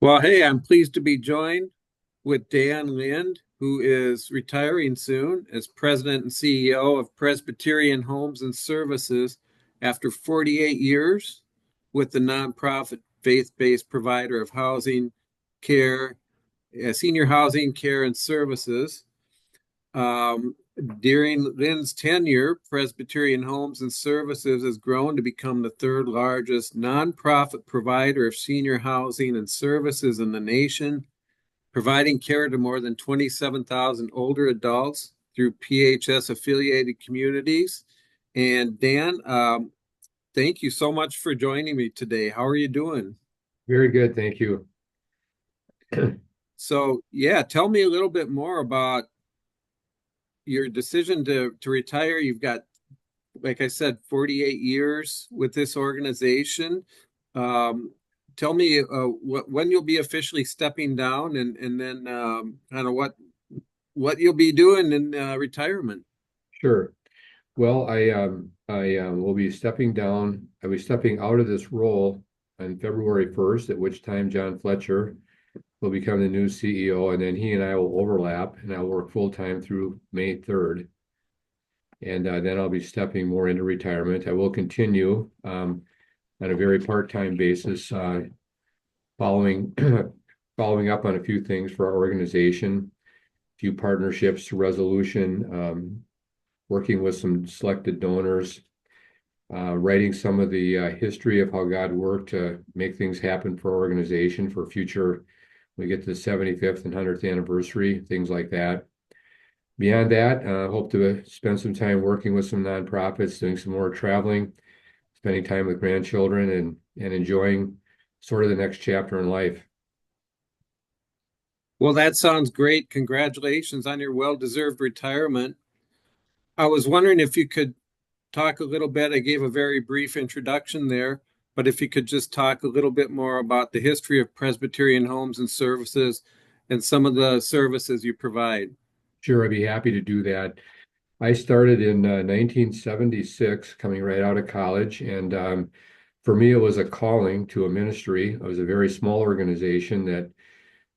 Well, hey, I'm pleased to be joined with Dan Lindh, who is retiring soon as President and CEO of Presbyterian Homes and Services after 48 years with the nonprofit faith-based provider of housing, care, senior housing, care, and services. Um, During Lynn's tenure, Presbyterian Homes and Services has grown to become the third largest nonprofit provider of senior housing and services in the nation, providing care to more than 27,000 older adults through PHS affiliated communities. And Dan, thank you so much for joining me today. How are you doing? Very good, thank you. So, yeah, tell me a little bit more about your decision to retire. You've got, like I said, 48 years with this organization. Um, Tell me when you'll be officially stepping down and then kind of what you'll be doing in retirement. Sure. Well, I will be stepping down. I'll be stepping out of this role on February 1st, at which time Jon Fletcher will become the new CEO, and then he and I will overlap, and I'll work full time through May 3rd. And then I'll be stepping more into retirement. I will continue on a very part-time basis, following following up on a few things for our organization, a few partnerships to resolution, working with some selected donors, writing some of the history of how God worked to make things happen for our organization for future. We get to the 75th and 100th anniversary, things like that. Beyond that, hope to spend some time working with some nonprofits, doing some more traveling, spending time with grandchildren, and enjoying sort of the next chapter in life. Well, that sounds great. Congratulations on your well-deserved retirement. I was wondering if you could talk a little bit. I gave a very brief introduction there, but if you could just talk a little bit more about the history of Presbyterian Homes and Services and some of the services you provide. Sure, I'd be happy to do that. I started in 1976, coming right out of college, and for me, it was a calling to a ministry. It was a very small organization that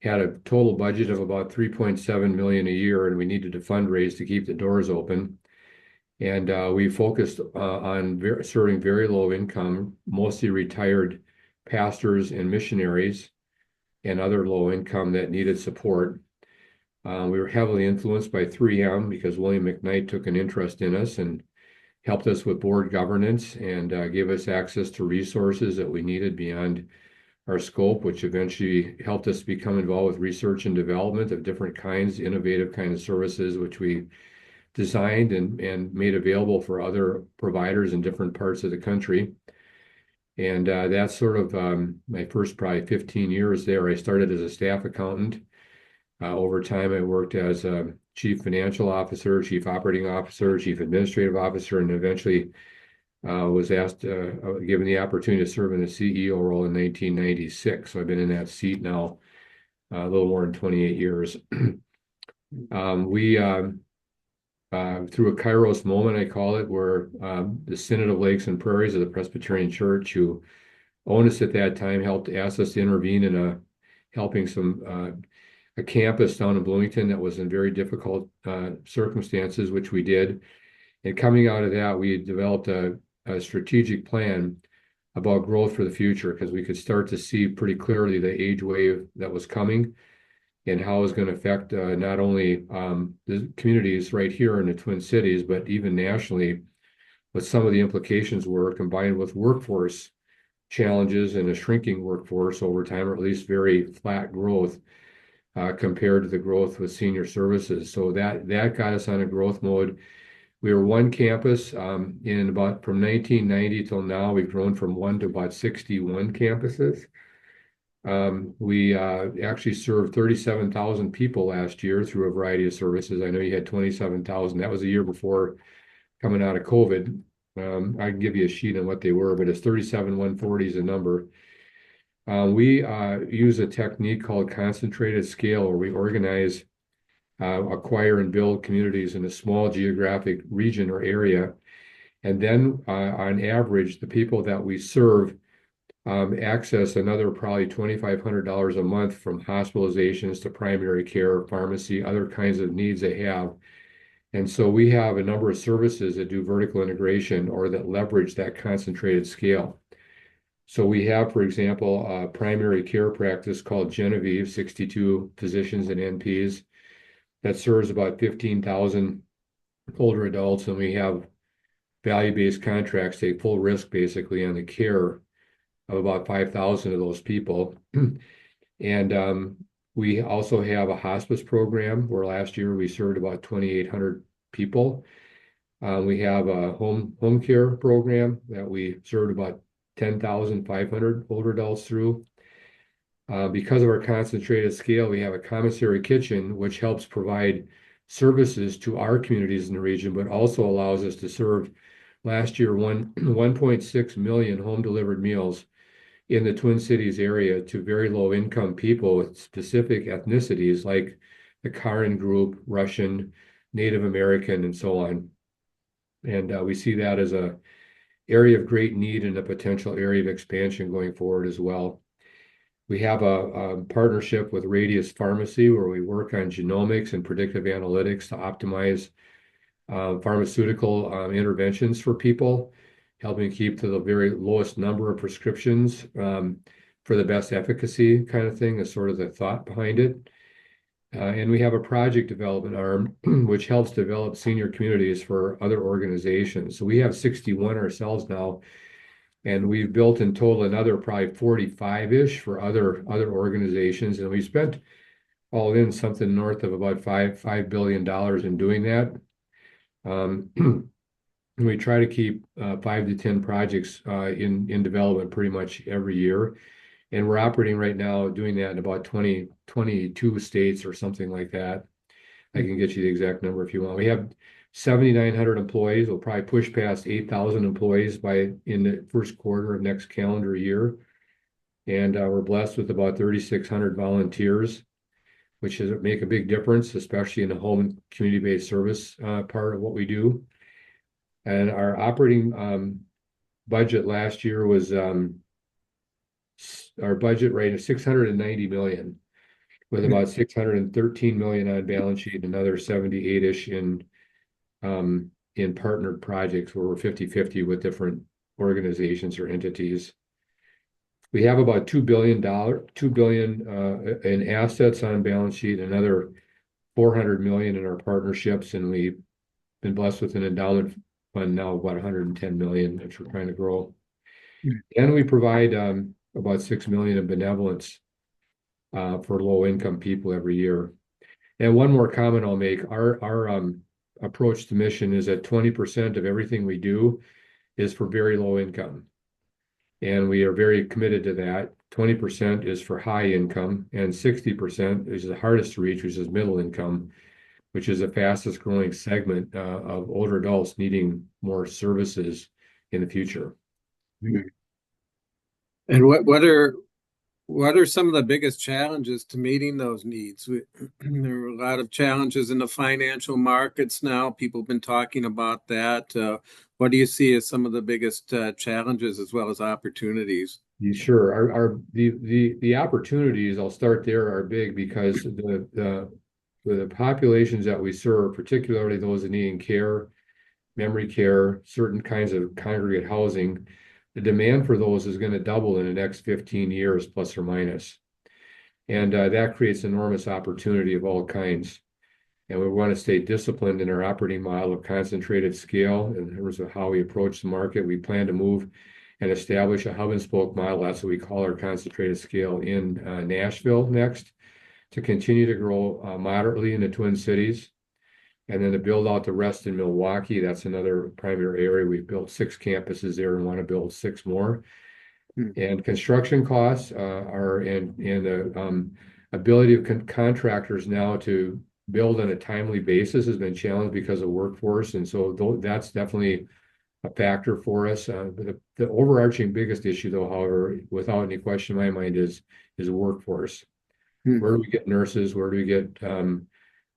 had a total budget of about 3.7 million a year, and we needed to fundraise to keep the doors open. And we focused on serving very low income, mostly retired pastors and missionaries and other low income that needed support. We were heavily influenced by 3M because William McKnight took an interest in us and helped us with board governance and gave us access to resources that we needed beyond our scope, which eventually helped us become involved with research and development of different kinds, innovative kind of services, which we designed and made available for other providers in different parts of the country. And that's sort of my first probably 15 years there. I started as a staff accountant. Over time, I worked as a chief financial officer, chief operating officer, chief administrative officer, and eventually was given the opportunity to serve in the CEO role in 1996. So I've been in that seat now a little more than 28 years. We through a Kairos moment, I call it, where the Synod of Lakes and Prairies of the Presbyterian Church, who owned us at that time, helped ask us to intervene in helping a campus down in Bloomington that was in very difficult circumstances, which we did. And coming out of that, we developed a strategic plan about growth for the future because we could start to see pretty clearly the age wave that was coming and how it was going to affect not only the communities right here in the Twin Cities, but even nationally, what some of the implications were combined with workforce challenges and a shrinking workforce over time, or at least very flat growth compared to the growth with senior services. So that got us on a growth mode. We were one campus in about from 1990 till now. We've grown from one to about 61 campuses. We actually served 37,000 people last year through a variety of services. I know you had 27,000. That was a year before coming out of COVID. I can give you a sheet on what they were, but it's 37,140 is a number. We use a technique called concentrated scale, where we organize, acquire, and build communities in a small geographic region or area. And then, on average, the people that we serve access another probably $2,500 a month from hospitalizations to primary care, pharmacy, other kinds of needs they have. And so we have a number of services that do vertical integration or that leverage that concentrated scale. So we have, for example, a primary care practice called Genevieve, 62 physicians and NPs that serves about 15,000 older adults. And we have value-based contracts, take full risk basically on the care of about 5,000 of those people. And we also have a hospice program where last year we served about 2,800 people. We have a home care program that we served about 10,500 older adults through. Because of our concentrated scale, we have a commissary kitchen, which helps provide services to our communities in the region, but also allows us to serve last year 1.6 million home delivered meals in the Twin Cities area to very low income people with specific ethnicities like the Karen group, Russian, Native American, and so on. And we see that as a area of great need and a potential area of expansion going forward as well. We have a partnership with Radius Pharmacy where we work on genomics and predictive analytics to optimize pharmaceutical interventions for people, helping keep to the very lowest number of prescriptions for the best efficacy kind of thing is sort of the thought behind it. And we have a project development arm, which helps develop senior communities for other organizations. So we have 61 ourselves now, and we've built in total another probably 45-ish for other organizations. And we spent all in something north of about $5 billion in doing that. We try to keep 5 to 10 projects in development pretty much every year. And we're operating right now doing that in about 22 states or something like that. I can get you the exact number if you want. We have 7,900 employees. We'll probably push past 8,000 employees in the first quarter of next calendar year. And we're blessed with about 3,600 volunteers, which make a big difference, especially in the home and community-based service part of what we do. And our operating budget last year was our budget rate of 690 million, with about 613 million on balance sheet and another 78-ish in partnered projects where we're 50-50 with different organizations or entities. We have about $2 billion in assets on balance sheet, another 400 million in our partnerships, and we've been blessed with an endowment fund now of about 110 million, which we're trying to grow. And we provide about 6 million in benevolence for low income people every year. And one more comment I'll make, our approach to mission is that 20% of everything we do is for very low income. And we are very committed to that. 20% is for high income, and 60% is the hardest to reach, which is middle income, which is the fastest growing segment of older adults needing more services in the future. And what are some of the biggest challenges to meeting those needs? There are a lot of challenges in the financial markets now. People have been talking about that. What do you see as some of the biggest challenges as well as opportunities? Sure. The opportunities, I'll start there, are big because the populations that we serve, particularly those needing care, memory care, certain kinds of congregate housing, the demand for those is going to double in the next 15 years, plus or minus. And that creates enormous opportunity of all kinds. And we want to stay disciplined in our operating model of concentrated scale in terms of how we approach the market. We plan to move and establish a hub and spoke model. That's what we call our concentrated scale in Nashville next, to continue to grow moderately in the Twin Cities. And then to build out the rest in Milwaukee, that's another primary area. We've built 6 campuses there and want to build 6 more. And construction costs are and the ability of contractors now to build on a timely basis has been challenged because of workforce. And so that's definitely a factor for us. But the overarching biggest issue, though, however, without any question in my mind, is workforce. Where do we get nurses? Where do we get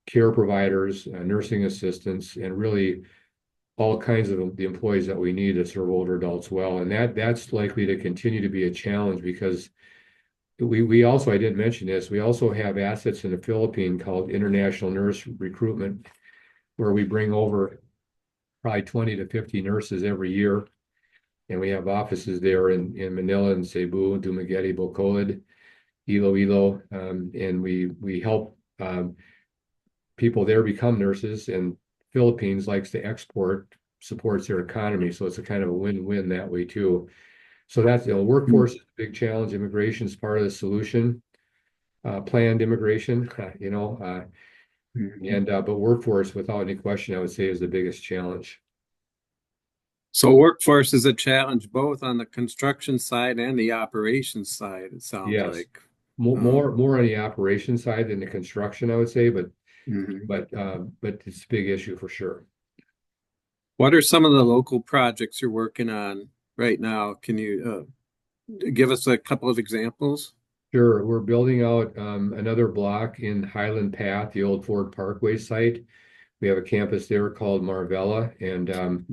care providers, nursing assistants, and really all kinds of the employees that we need to serve older adults well. And that's likely to continue to be a challenge because we also, I didn't mention this, we also have assets in the Philippines called International Nurse Recruitment, where we bring over probably 20 to 50 nurses every year. And we have offices there in Manila and Cebu, Dumaguete, Bacolod, Iloilo, and we help people there become nurses. And Philippines likes to export, supports their economy, so it's a kind of a win-win that way too. So that's, workforce is a big challenge. Immigration is part of the solution. Planned immigration, but workforce, without any question, I would say is the biggest challenge. So workforce is a challenge both on the construction side and the operations side, it sounds Yes, like. more on the operation side than the construction, I would say, but Mhm. but it's a big issue for sure. What are some of the local projects you're working on right now? Can you give us a couple of examples? Sure, we're building out another block in Highland Path, the old Ford Parkway site. We have a campus there called Marvella, and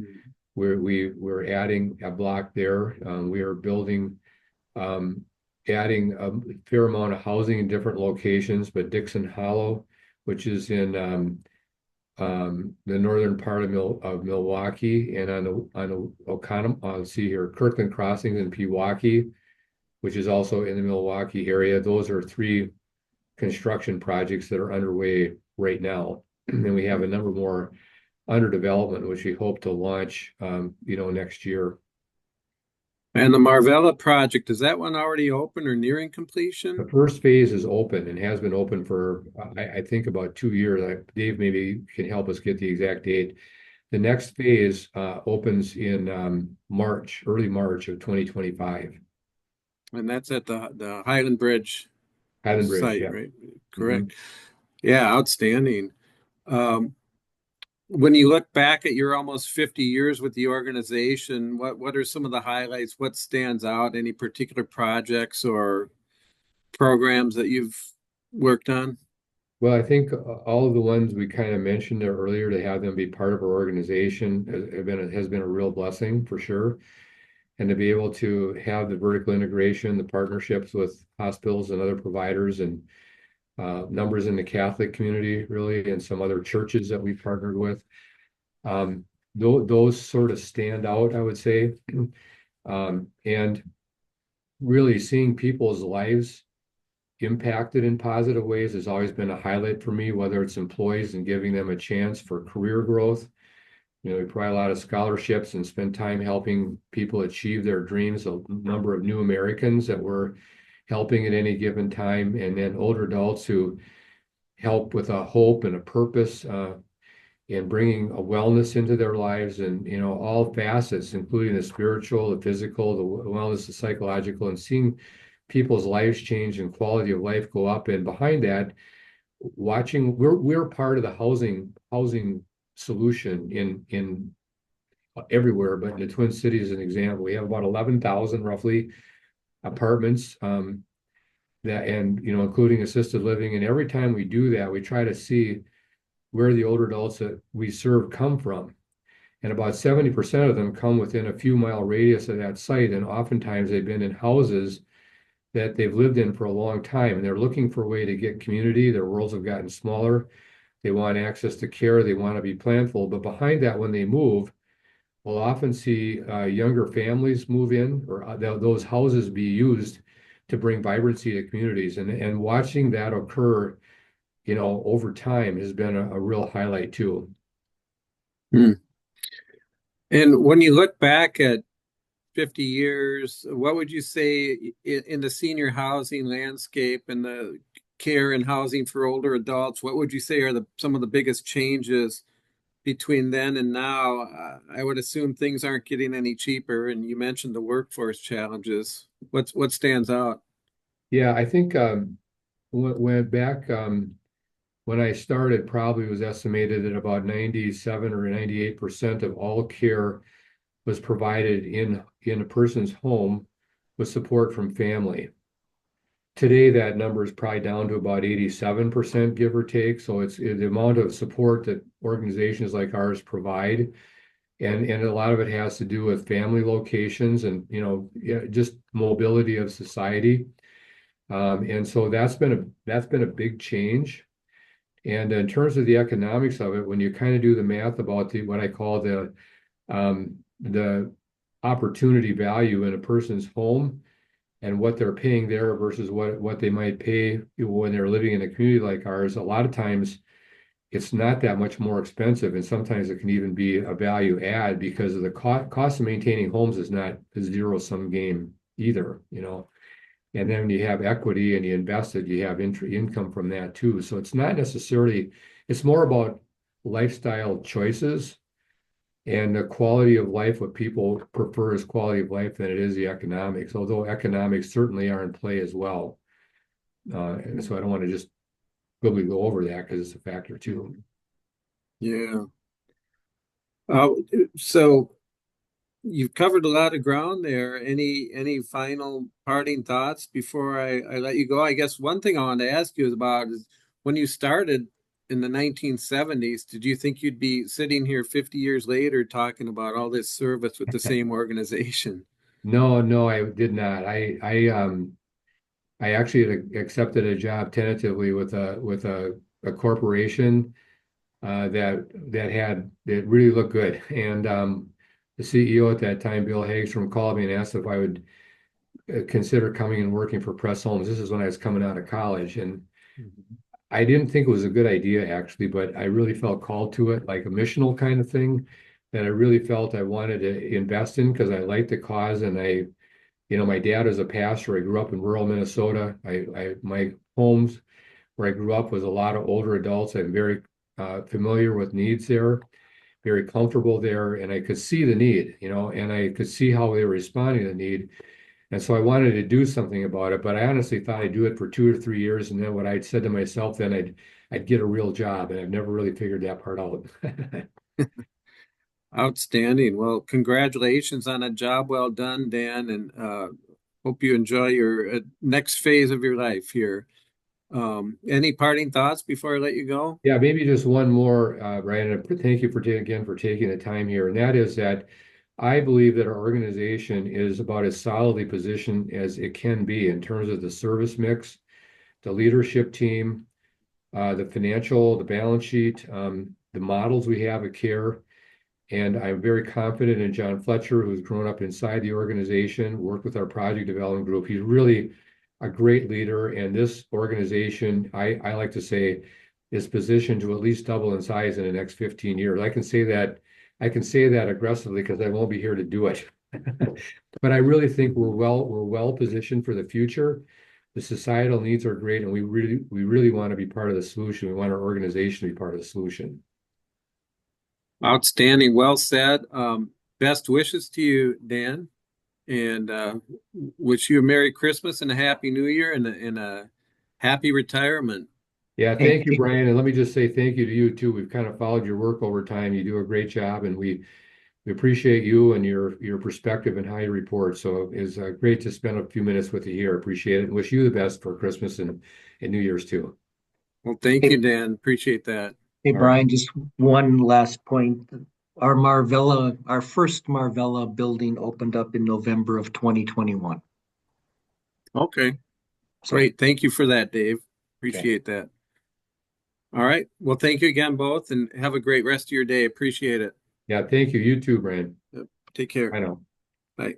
we're adding a block there. We are building, adding a fair amount of housing in different locations, but Dixon Hollow, which is in the northern part of Milwaukee, and on Oconomowoc, let's see here, Kirkland Crossings in Pewaukee, which is also in the Milwaukee area. Those are three construction projects that are underway right now. And we have a number more under development, which we hope to launch, next year. And the Marvella project, is that one already open or nearing The completion? first phase is open and has been open for, I think, about 2 years. Dave maybe can help us get the exact date. The next phase opens in early March of 2025. And that's at the Highland Bridge Highland Bridge, site, yeah. right? Mhm. Correct. Yeah, outstanding. Um, when you look back at your almost 50 years with the organization, what are some of the highlights? What stands out? Any particular projects or programs that you've worked on? Well, I think all of the ones we kind of mentioned there earlier, to have them be part of our organization has been a real blessing for sure. And to be able to have the vertical integration, the partnerships with hospitals and other providers, and numbers in the Catholic community, really, and some other churches that we've partnered with. Those sort of stand out, I would say. And really seeing people's lives impacted in positive ways has always been a highlight for me, whether it's employees and giving them a chance for career growth. We provide a lot of scholarships and spend time helping people achieve their dreams. A number of new Americans that we're helping at any given time, and then older adults who help with a hope and a purpose, and bringing a wellness into their lives, and all facets, including the spiritual, the physical, the wellness, the psychological, and seeing people's lives change and quality of life go up. And behind that, watching, we're part of the housing solution in everywhere, but in the Twin Cities, as an example, we have about 11,000 roughly apartments, that, and including assisted living. And every time we do that, we try to see where the older adults that we serve come from. And about 70% of them come within a few mile radius of that site. And oftentimes they've been in houses that they've lived in for a long time, and they're looking for a way to get community. Their worlds have gotten smaller. They want access to care. They want to be planful. But behind that, when they move, we'll often see younger families move in, or those houses be used to bring vibrancy to communities. And watching that occur, over time has been a real highlight too. Hmm. And when you look back at 50 years, what would you say in the senior housing landscape and the care and housing for older adults? What would you say are some of the biggest changes between then and now? I would assume things aren't getting any cheaper, and you mentioned the workforce challenges. What stands out? Yeah, I think went back, when I started, probably was estimated that about 97 or 98% of all care was provided in a person's home with support from family. Today, that number is probably down to about 87%, give or take. So it's the amount of support that organizations like ours provide And a lot of it has to do with family locations and, yeah, just mobility of society. And so that's been a big change. And in terms of the economics of it, when you kind of do the math about what I call the opportunity value in a person's home and what they're paying there versus what they might pay when they're living in a community like ours, a lot of times it's not that much more expensive, and sometimes it can even be a value add because of the cost of maintaining homes is not a zero-sum game either. And then when you have equity and you invest it, you have income from that too. So it's not necessarily, it's more about lifestyle choices and the quality of life. What people prefer is quality of life than it is the economics, although economics certainly are in play as well. And so I don't want to just really go over that because it's a factor too. Yeah. Uh, so you've covered a lot of ground there. Any final parting thoughts before I let you go? I guess one thing I wanted to ask you about is when you started in the 1970s, did you think you'd be sitting here 50 years later talking about all this service with the same organization? No, no, I did not. I actually had accepted a job tentatively with a corporation that really looked good. And the CEO at that time, Bill Hagstrom, called me and asked if I would consider coming and working for Press Homes. This is when I was coming out of college, and Mhm. I didn't think it was a good idea actually, but I really felt called to it, like a missional kind of thing that I really felt I wanted to invest in because I liked the cause. And my dad was a pastor. I grew up in rural Minnesota. My homes where I grew up was a lot of older adults. I'm very familiar with needs there, very comfortable there, and I could see the need, and I could see how they were responding to the need. And so I wanted to do something about it, but I honestly thought I'd do it for 2 or 3 years, and then what I'd said to myself, then I'd get a real job, and I've never really figured that part out. Outstanding. Well, congratulations on a job well done, Dan, and hope you enjoy your next phase of your life here. Any parting thoughts before I let you go? Yeah, maybe just one more, Brian. And thank you again for taking the time here. And that is that I believe that our organization is about as solidly positioned as it can be in terms of the service mix, the leadership team, the balance sheet, the models we have at care. And I'm very confident in Jon Fletcher, who's grown up inside the organization, worked with our project development group. He's really a great leader. And this organization, I like to say, is positioned to at least double in size in the next 15 years. I can say that aggressively because I won't be here to do it. But I really think we're well positioned for the future. The societal needs are great, and we really want to be part of the solution. We want our organization to be part of the solution. Outstanding. Well said. Best wishes to you, Dan, and wish you a Merry Christmas and a Happy New Year and a happy retirement. Yeah, Hey, thank you, Brian. And let me just say thank you to you too. We've kind of followed your work over time. You do a great job, and we appreciate you and your perspective and how you report. So it's great to spend a few minutes with you here. Appreciate it, and wish you the best for Christmas and New Year's too. Well, thank hey, you, Dan. Appreciate that. hey, All right. Brian, just one last point. Our first Marvella building opened up in November of 2021. Okay, So, great. Thank you for that, Dave. okay. Appreciate that. All right. Well, thank you again, both, and have a great rest of your day. Appreciate it. Yeah, thank you. You too, Brian. Yep. Take care. I know. Bye.